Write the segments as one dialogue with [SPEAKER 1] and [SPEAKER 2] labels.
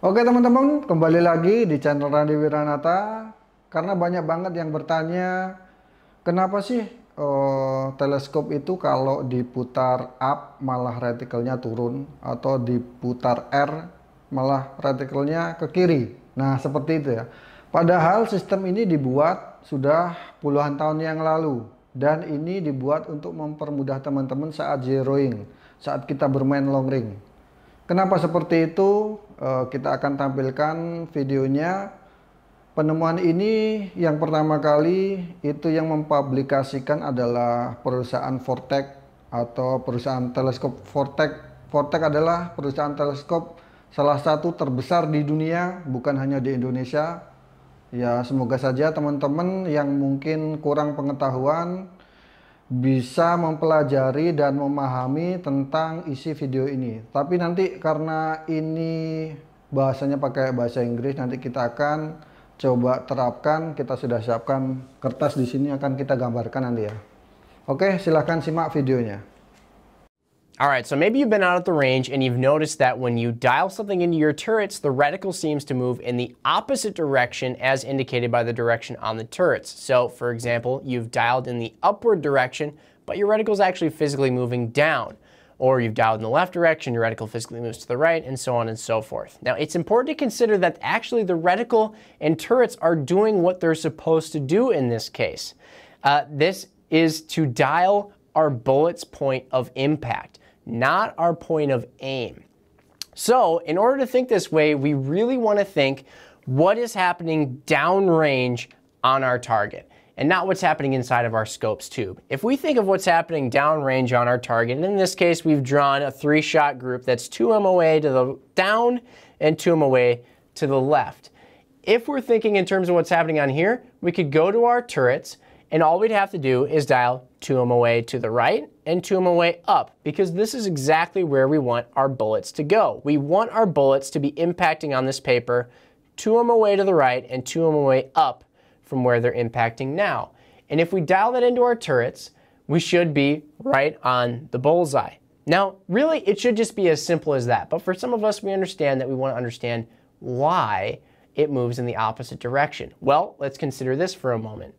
[SPEAKER 1] Oke teman-teman, kembali lagi di channel Randy Wiranata. Karena banyak banget yang bertanya, kenapa sih teleskop itu kalau diputar up malah retikelnya turun, atau diputar R malah retikelnya ke kiri. Nah, seperti itu ya. Padahal sistem ini dibuat sudah puluhan tahun yang lalu, dan ini dibuat untuk mempermudah teman-teman saat zeroing, saat kita bermain long ring. Kenapa seperti itu? Kita akan tampilkan videonya. Penemuan ini yang pertama kali itu yang mempublikasikan adalah perusahaan Vortex atau perusahaan teleskop Vortex. Vortex adalah perusahaan teleskop salah satu terbesar di dunia, bukan hanya di Indonesia. Ya, semoga saja teman-teman yang mungkin kurang pengetahuan bisa mempelajari dan memahami tentang isi video ini. Tapi nanti karena ini bahasanya pakai bahasa Inggris, nanti kita akan coba terapkan. Kita sudah siapkan kertas di sini, akan kita gambarkan nanti ya. Oke, silahkan simak videonya.
[SPEAKER 2] All right, so maybe you've been out at the range and you've noticed that when you dial something into your turrets, the reticle seems to move in the opposite direction as indicated by the direction on the turrets. So, for example, you've dialed in the upward direction, but your reticle is actually physically moving down. Or you've dialed in the left direction, your reticle physically moves to the right, and so on and so forth. Now, it's important to consider that actually the reticle and turrets are doing what they're supposed to do in this case. This is to dial our bullet's point of impact, not our point of aim. So in order to think this way, we really want to think what is happening downrange on our target and not what's happening inside of our scope's tube. If we think of what's happening downrange on our target, and in this case we've drawn a 3-shot group that's 2 MOA to the down and 2 MOA to the left. If we're thinking in terms of what's happening on here, we could go to our turrets and all we'd have to do is dial 2 MOA to the right and 2 MOA up, because this is exactly where we want our bullets to go. We want our bullets to be impacting on this paper 2 MOA to the right and 2 MOA up from where they're impacting now. And if we dial that into our turrets, we should be right on the bullseye. Now, really, it should just be as simple as that. But for some of us, we understand that we want to understand why it moves in the opposite direction. Well, let's consider this for a moment.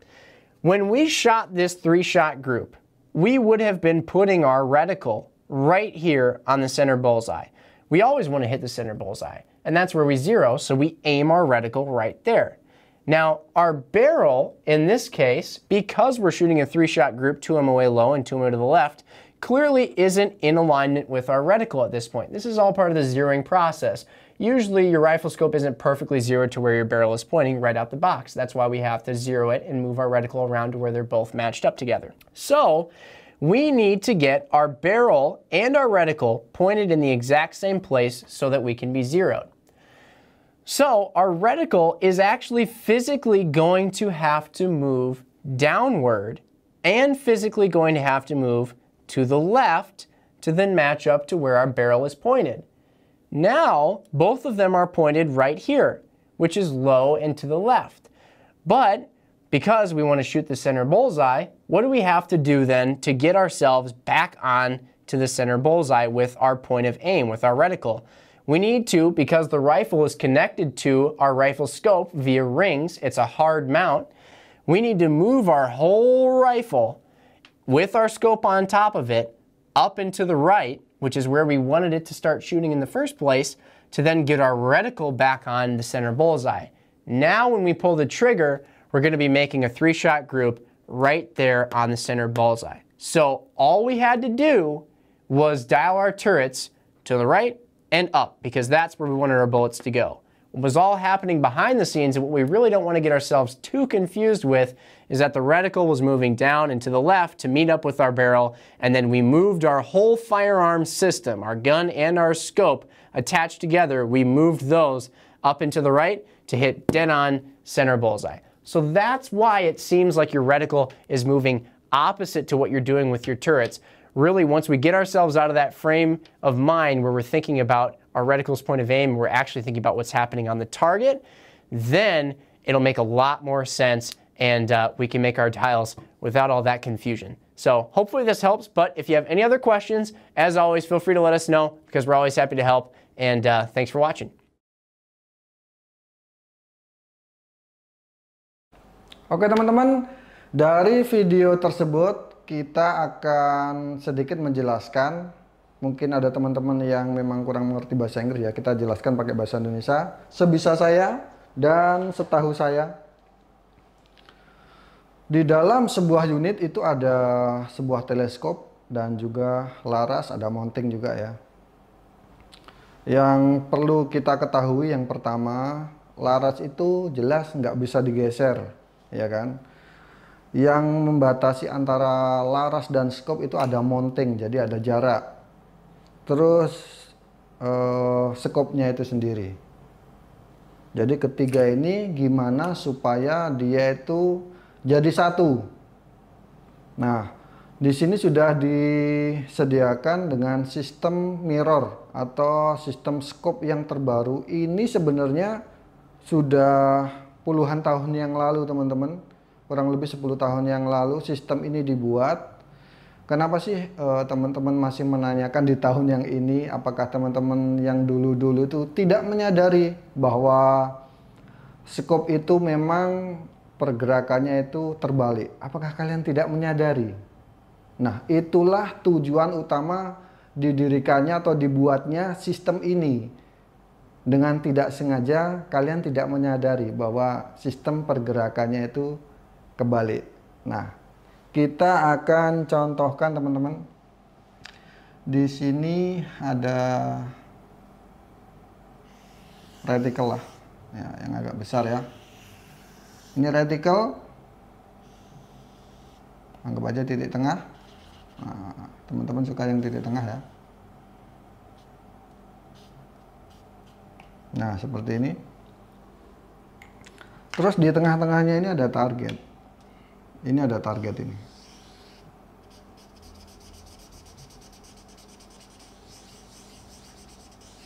[SPEAKER 2] When we shot this 3-shot group, we would have been putting our reticle right here on the center bullseye. We always want to hit the center bullseye, and that's where we zero, so we aim our reticle right there. Now, our barrel, in this case, because we're shooting a 3-shot group, 2 MOA low and 2 MOA to the left, clearly isn't in alignment with our reticle at this point. This is all part of the zeroing process. Usually your rifle scope isn't perfectly zeroed to where your barrel is pointing right out the box. That's why we have to zero it and move our reticle around to where they're both matched up together. So we need to get our barrel and our reticle pointed in the exact same place so that we can be zeroed. So our reticle is actually physically going to have to move downward and physically going to have to move to the left to then match up to where our barrel is pointed. Now, both of them are pointed right here, which is low and to the left. But because we want to shoot the center bullseye, what do we have to do then to get ourselves back on to the center bullseye with our point of aim, with our reticle? We need to, because the rifle is connected to our rifle scope via rings, it's a hard mount, we need to move our whole rifle with our scope on top of it up and to the right, which is where we wanted it to start shooting in the first place, to then get our reticle back on the center bullseye. Now when we pull the trigger, we're going to be making a 3-shot group right there on the center bullseye. So all we had to do was dial our turrets to the right and up, because that's where we wanted our bullets to go. What was all happening behind the scenes, and what we really don't want to get ourselves too confused with, is that the reticle was moving down and to the left to meet up with our barrel, and then we moved our whole firearm system, our gun and our scope attached together, we moved those up and to the right to hit dead on center bullseye. So that's why it seems like your reticle is moving opposite to what you're doing with your turrets. Really, once we get ourselves out of that frame of mind where we're thinking about our reticle's point of aim, we're actually thinking about what's happening on the target, then it'll make a lot more sense, and we can make our dials without all that confusion. So hopefully this helps, but if you have any other questions, as always, feel free to let us know, because we're always happy to help, and thanks for watching.
[SPEAKER 1] Oke teman-teman, dari video tersebut kita akan sedikit menjelaskan. Mungkin ada teman-teman yang memang kurang mengerti bahasa Inggris ya, kita jelaskan pakai bahasa Indonesia sebisa saya dan setahu saya. Di dalam sebuah unit itu ada sebuah teleskop dan juga laras, ada mounting juga ya. Yang perlu kita ketahui yang pertama, laras itu jelas nggak bisa digeser, ya kan? Yang membatasi antara laras dan skop itu ada mounting, jadi ada jarak. Terus skopnya itu sendiri. Jadi ketiga ini gimana supaya dia itu jadi satu. Nah, di sini sudah disediakan dengan sistem mirror atau sistem skop yang terbaru. Ini sebenarnya sudah puluhan tahun yang lalu teman-teman. Kurang lebih 10 tahun yang lalu sistem ini dibuat. Kenapa sih teman-teman masih menanyakan di tahun yang ini? Apakah teman-teman yang dulu-dulu itu tidak menyadari bahwa skop itu memang pergerakannya itu terbalik? Apakah kalian tidak menyadari? Nah, itulah tujuan utama didirikannya atau dibuatnya sistem ini. Dengan tidak sengaja kalian tidak menyadari bahwa sistem pergerakannya itu kebalik. Nah, kita akan contohkan teman-teman. Di sini ada reticle lah, ya, yang agak besar ya. Ini reticle, anggap aja titik tengah. Nah, teman-teman suka yang titik tengah ya. Nah, seperti ini. Terus di tengah-tengahnya ini ada target. Ini ada target ini.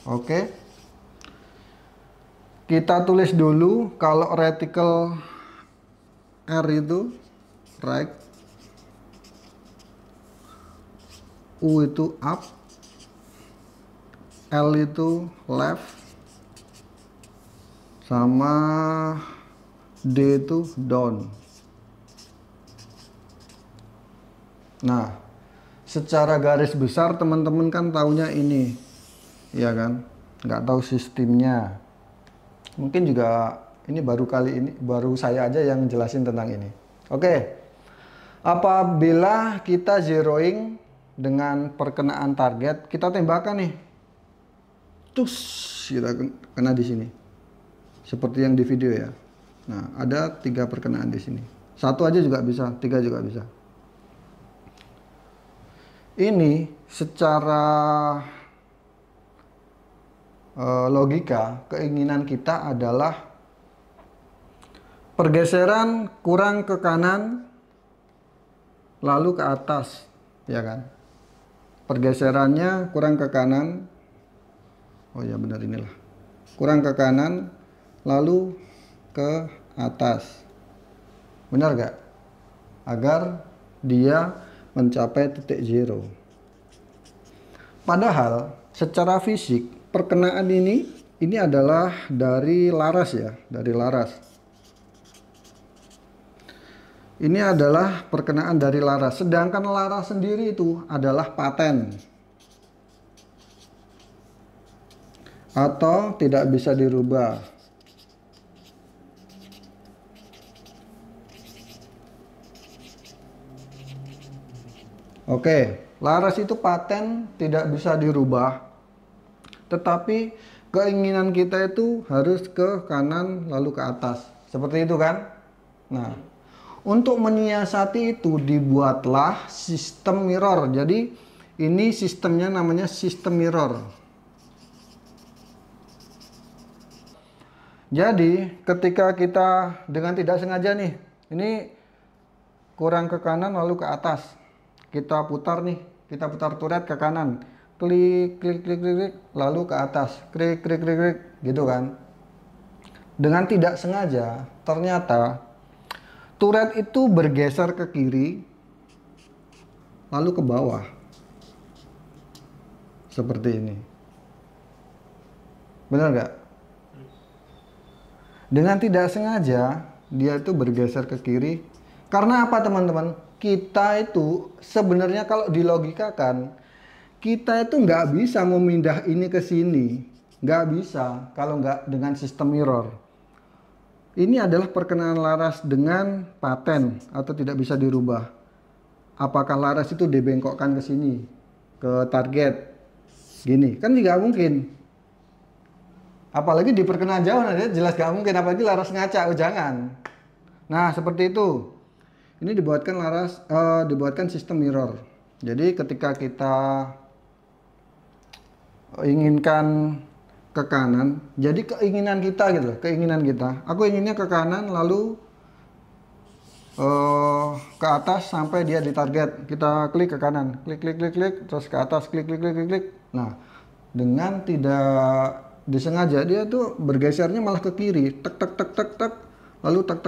[SPEAKER 1] Oke. Kita tulis dulu kalau reticle R itu right, U itu up, L itu left, sama D itu down. Nah, secara garis besar teman-teman kan taunya ini, ya kan? Nggak tahu sistemnya. Mungkin juga ini baru saya aja yang jelasin tentang ini. Oke. Apabila kita zeroing dengan perkenaan target, kita tembakan nih. Tus, kita kena di sini. Seperti yang di video ya. Nah, ada 3 perkenaan di sini. 1 aja juga bisa, 3 juga bisa. Ini secara logika, keinginan kita adalah pergeseran kurang ke kanan lalu ke atas, ya kan? Pergeserannya kurang ke kanan. Oh ya benar, inilah. Kurang ke kanan lalu ke atas. Benar gak? Agar dia mencapai titik zero. Padahal secara fisik perkenaan ini adalah dari laras ya, dari laras. Ini adalah perkenaan dari laras, sedangkan laras sendiri itu adalah paten atau tidak bisa dirubah. Oke, laras itu paten, tidak bisa dirubah. Tetapi keinginan kita itu harus ke kanan lalu ke atas. Seperti itu kan? Nah, untuk menyiasati itu dibuatlah sistem mirror. Jadi ini sistemnya namanya sistem mirror. Jadi ketika kita dengan tidak sengaja nih, ini kurang ke kanan lalu ke atas. Kita putar nih, kita putar turret ke kanan. Klik, klik, klik, klik, klik, lalu ke atas, klik, klik, klik, klik, gitu kan. Dengan tidak sengaja, ternyata turret itu bergeser ke kiri, lalu ke bawah. Seperti ini. Benar nggak? Dengan tidak sengaja, dia itu bergeser ke kiri. Karena apa teman-teman? Kita itu sebenarnya kalau dilogikakan, kita itu nggak bisa memindah ini ke sini. Nggak bisa kalau nggak dengan sistem mirror. Ini adalah perkenaan laras dengan paten atau tidak bisa dirubah. Apakah laras itu dibengkokkan ke sini, ke target? Gini, kan tidak mungkin. Apalagi di perkenaan jauh, jelas nggak mungkin. Apalagi laras ngaca, oh jangan. Nah, seperti itu. Ini dibuatkan dibuatkan sistem mirror. Jadi ketika kita inginkan ke kanan, jadi keinginan kita gitu loh, keinginan kita. Aku inginnya ke kanan, lalu ke atas sampai dia di target. Kita klik ke kanan, klik, terus ke atas, klik. Nah, dengan tidak disengaja dia tuh bergesernya malah ke kiri, tek, lalu tek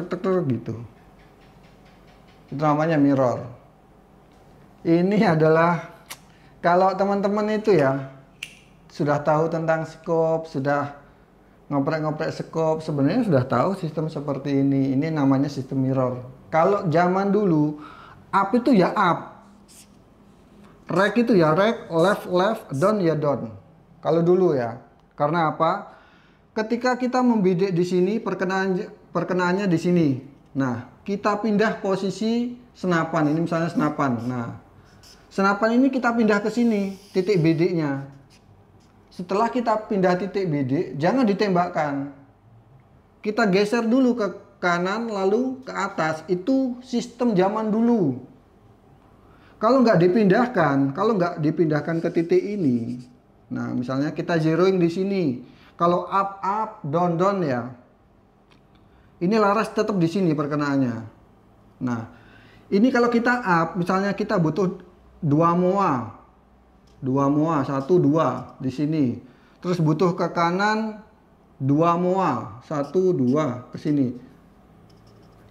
[SPEAKER 1] gitu. Itu namanya mirror. Ini adalah kalau teman-teman itu ya sudah tahu tentang scope, sudah ngoprek-ngoprek scope, sebenarnya sudah tahu sistem seperti ini. Ini namanya sistem mirror. Kalau zaman dulu up itu ya up, rek itu ya rek, left, down ya down. Kalau dulu ya. Karena apa? Ketika kita membidik di sini, perkenaannya di sini. Nah, kita pindah posisi senapan. Ini misalnya senapan. Nah, senapan ini kita pindah ke sini, titik bidiknya. Setelah kita pindah titik bidik, jangan ditembakkan. Kita geser dulu ke kanan, lalu ke atas. Itu sistem zaman dulu. Kalau nggak dipindahkan ke titik ini. Nah, misalnya kita zeroing di sini. Kalau up, down ya. Ini laras tetap di sini perkenaannya. Nah, ini kalau kita up, misalnya kita butuh 2 moa, 1, 2 di sini. Terus butuh ke kanan 2 moa, 1, 2 ke sini.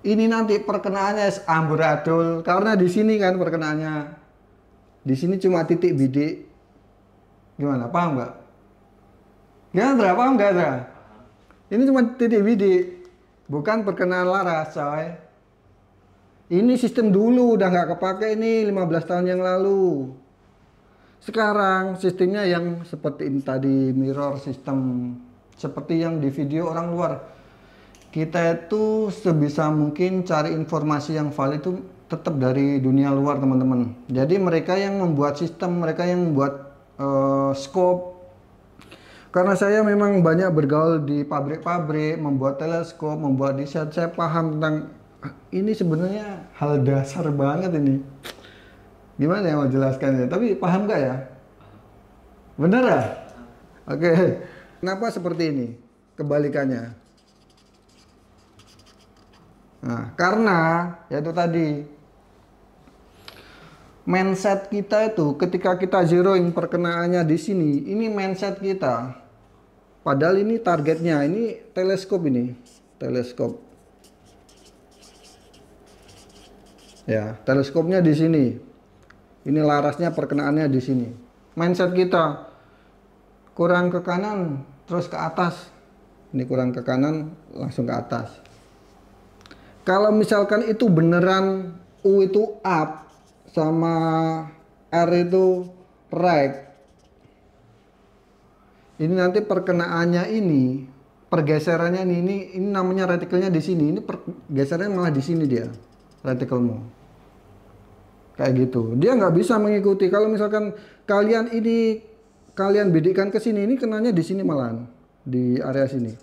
[SPEAKER 1] Ini nanti perkenaannya amburadul karena di sini kan perkenaannya. Di sini cuma titik bidik. Gimana? Paham nggak? Gimana? Paham nggak? Ini cuma titik bidik. Bukan perkenaan laras, coy. Ini sistem dulu, udah nggak kepake ini 15 tahun yang lalu. Sekarang sistemnya yang seperti ini tadi, mirror system. Seperti yang di video orang luar. Kita itu sebisa mungkin cari informasi yang valid itu tetap dari dunia luar, teman-teman. Jadi mereka yang membuat sistem, mereka yang membuat scope. Karena saya memang banyak bergaul di pabrik-pabrik, membuat teleskop, membuat desain, saya paham tentang ini sebenarnya hal dasar banget ini. Gimana ya mau jelaskannya? Tapi paham nggak ya? Bener ya? Oke. Kenapa seperti ini? Kebalikannya. Nah, karena yaitu tadi mindset kita itu ketika kita zeroing perkenaannya di sini, ini mindset kita. Padahal ini targetnya, ini teleskop ini, teleskop. Ya, teleskopnya di sini. Ini larasnya perkenaannya di sini. Mindset kita kurang ke kanan, terus ke atas. Ini kurang ke kanan, langsung ke atas. Kalau misalkan itu beneran U itu up sama R itu right. Ini nanti perkenaannya ini, pergeserannya ini namanya retikelnya di sini. Ini pergeserannya malah di sini dia, retikelmu. Kayak gitu. Dia nggak bisa mengikuti. Kalau misalkan kalian bidikkan ke sini, ini kenanya di sini malahan, di area sini.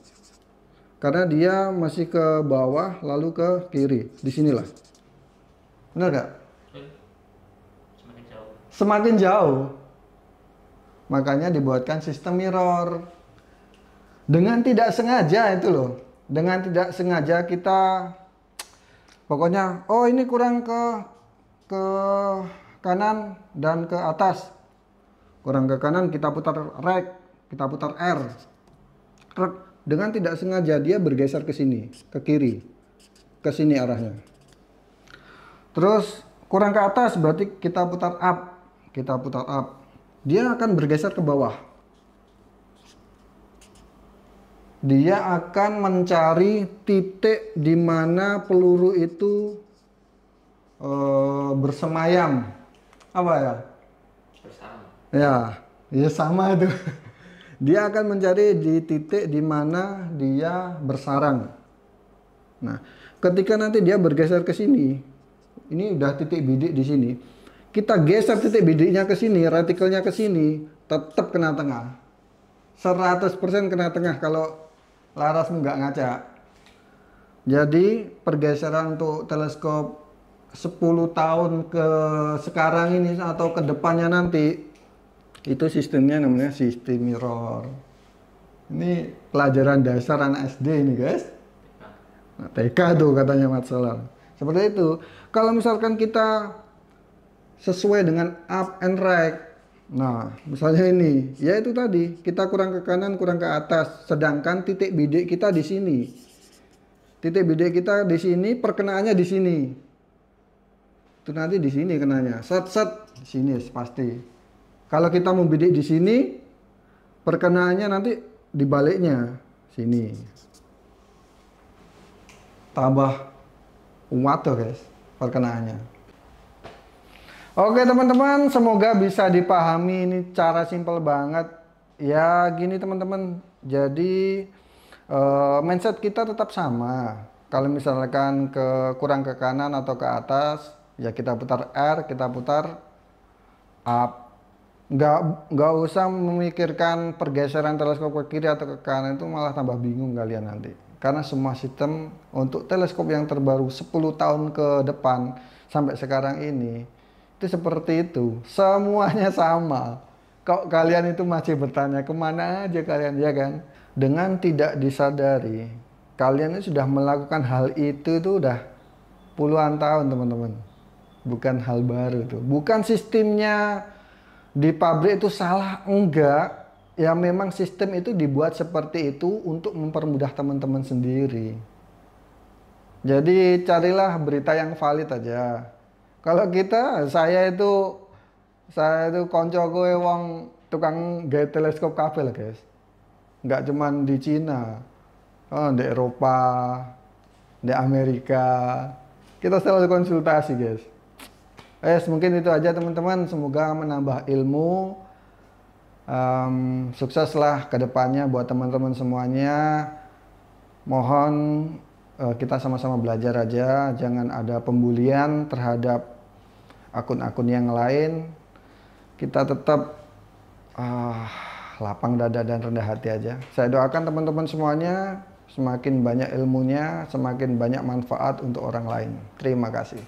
[SPEAKER 1] Karena dia masih ke bawah lalu ke kiri, di sinilah. Benar nggak? Semakin jauh. Makanya dibuatkan sistem mirror. Dengan tidak sengaja itu loh. Dengan tidak sengaja kita pokoknya, oh ini kurang ke kanan dan ke atas. Kurang ke kanan kita putar right, kita putar R. Dengan tidak sengaja dia bergeser ke sini, ke kiri. Ke sini arahnya. Terus kurang ke atas berarti kita putar up. Kita putar up. Dia akan bergeser ke bawah. dia akan mencari titik di mana peluru itu bersemayam. Apa ya?
[SPEAKER 3] Bersama.
[SPEAKER 1] Ya sama itu. Dia akan mencari di titik di mana dia bersarang. Nah, ketika nanti dia bergeser ke sini, ini udah titik bidik di sini. Kita geser titik bidiknya ke sini, retikelnya ke sini, tetap kena tengah. 100% kena tengah kalau larasmu nggak ngaca. Jadi pergeseran untuk teleskop 10 tahun ke sekarang ini atau ke depannya nanti, itu sistemnya namanya sistem mirror. Ini pelajaran dasar anak SD ini guys. Nah, TK tuh katanya Mat Solar. Seperti itu. Kalau misalkan kita sesuai dengan up and right. Nah, misalnya ini, ya itu tadi, kita kurang ke kanan, kurang ke atas, sedangkan titik bidik kita di sini. Titik bidik kita di sini, perkenaannya di sini. Itu nanti di sini kenanya. Set di sini pasti. Kalau kita mau bidik di sini, perkenaannya nanti di baliknya sini. Tambah kuat tuh guys, perkenaannya. Oke teman-teman, semoga bisa dipahami, ini cara simpel banget. Ya gini teman-teman, jadi mindset kita tetap sama. Kalau misalkan kurang ke kanan atau ke atas, ya kita putar R, kita putar up. Nggak usah memikirkan pergeseran teleskop ke kiri atau ke kanan, itu malah tambah bingung kalian nanti. Karena semua sistem untuk teleskop yang terbaru 10 tahun ke depan sampai sekarang ini, itu seperti itu, semuanya sama. Kok kalian itu masih bertanya kemana aja kalian, ya kan? Dengan tidak disadari, kalian itu sudah melakukan hal itu udah puluhan tahun teman-teman. Bukan hal baru tuh, bukan sistemnya di pabrik itu salah, enggak. Ya memang sistem itu dibuat seperti itu untuk mempermudah teman-teman sendiri. Jadi carilah berita yang valid aja. Kalau saya itu konco kowe wong tukang gawe teleskop kabel guys. Nggak cuman di Cina, di Eropa, di Amerika. Kita selalu konsultasi guys. Mungkin itu aja teman-teman. Semoga menambah ilmu. Sukseslah ke depannya buat teman-teman semuanya. Mohon kita sama-sama belajar aja, jangan ada pembulian terhadap akun-akun yang lain. Kita tetap lapang dada dan rendah hati aja. Saya doakan teman-teman semuanya semakin banyak ilmunya, semakin banyak manfaat untuk orang lain. Terima kasih.